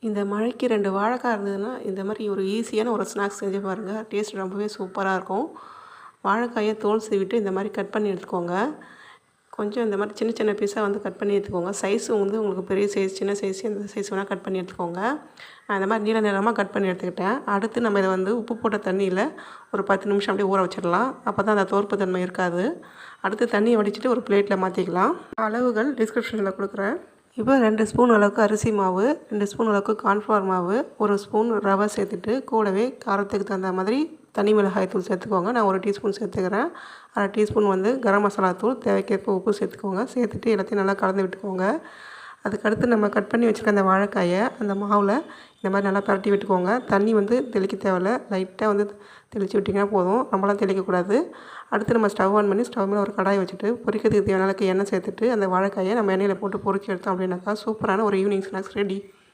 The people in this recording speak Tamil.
இந்த மழைக்கு 2 வாழைக்காய் இருந்ததுன்னா, இந்த மாரி ஒரு ஈஸியான ஒரு ஸ்நாக்ஸ் செஞ்சு பாருங்கள். டேஸ்ட் ரொம்பவே சூப்பரா இருக்கும். வாழைக்காய தோல் சீவிட்டு இந்த மாரி கட் பண்ணி எடுத்துக்கோங்க. கொஞ்சம் இந்த மாரி சின்ன சின்ன பீஸாக வந்து கட் பண்ணி எடுத்துக்கோங்க. சைஸும் வந்து உங்களுக்கு பெரிய சைஸ், சின்ன சைஸ் எந்த சைஸ் வேணால் கட் பண்ணி எடுத்துக்கோங்க. நான் இந்த மாரி நீள நீளமாக கட் பண்ணி எடுத்துக்கிட்டேன். அடுத்து நம்ம இதை வந்து உப்பு போட்ட தண்ணியில் ஒரு 10 நிமிஷம் அப்படியே ஊற வச்சிடலாம். அப்போ தான் அந்த தோற்பு தன்மை இருக்காது. அடுத்து தண்ணியை வடிச்சிட்டு ஒரு பிளேட்டில் மாற்றிக்கலாம். அளவுகள் டிஸ்கிரிப்ஷனில் கொடுக்குறேன். இப்போ 2 ஸ்பூன் அளவுக்கு அரிசி மாவு, 2 ஸ்பூன் அளவுக்கு கார்ன்ஃப்ளவர் மாவு, 1 ஸ்பூன் ரவை சேர்த்துட்டு கூடவே காரத்துக்கு தகுந்த மாதிரி தனி மிளகாய் தூள் சேர்த்துக்கோங்க. நான் 1 டீஸ்பூன் சேர்த்துக்கிறேன். 1/2 டீஸ்பூன் வந்து கரம் மசாலா தூள், தேவைக்கேற்ப உப்பு சேர்த்துக்கோங்க. சேர்த்துட்டு எல்லாத்தையும் நல்லா கலந்து விட்டுக்கோங்க. அதுக்கடுத்து நம்ம கட் பண்ணி வச்சுருக்க அந்த வாழைக்காயை அந்த மாவில் இந்த மாதிரி நல்லா பரட்டி விட்டுக்கோங்க. தண்ணி வந்து தெளிக்க தேவையில்ல, லைட்டாக வந்து தெளித்து விட்டிங்கன்னா போதும், ரொம்பலாம் தெளிக்கக்கூடாது. அடுத்து நம்ம ஸ்டவ் ஆன் பண்ணி ஸ்டவ் மேலே ஒரு கடாய் வச்சுட்டு பொரிக்கிறதுக்கு தேவையான அளவுக்கு எண்ணெய் சேர்த்துட்டு அந்த வாழைக்காயை நம்ம எண்ணெயில் போட்டு பொரிச்சு எடுத்தோம் அப்படின்னாக்கா சூப்பரான ஒரு ஈவினிங் ஸ்நாக்ஸ் ரெடி.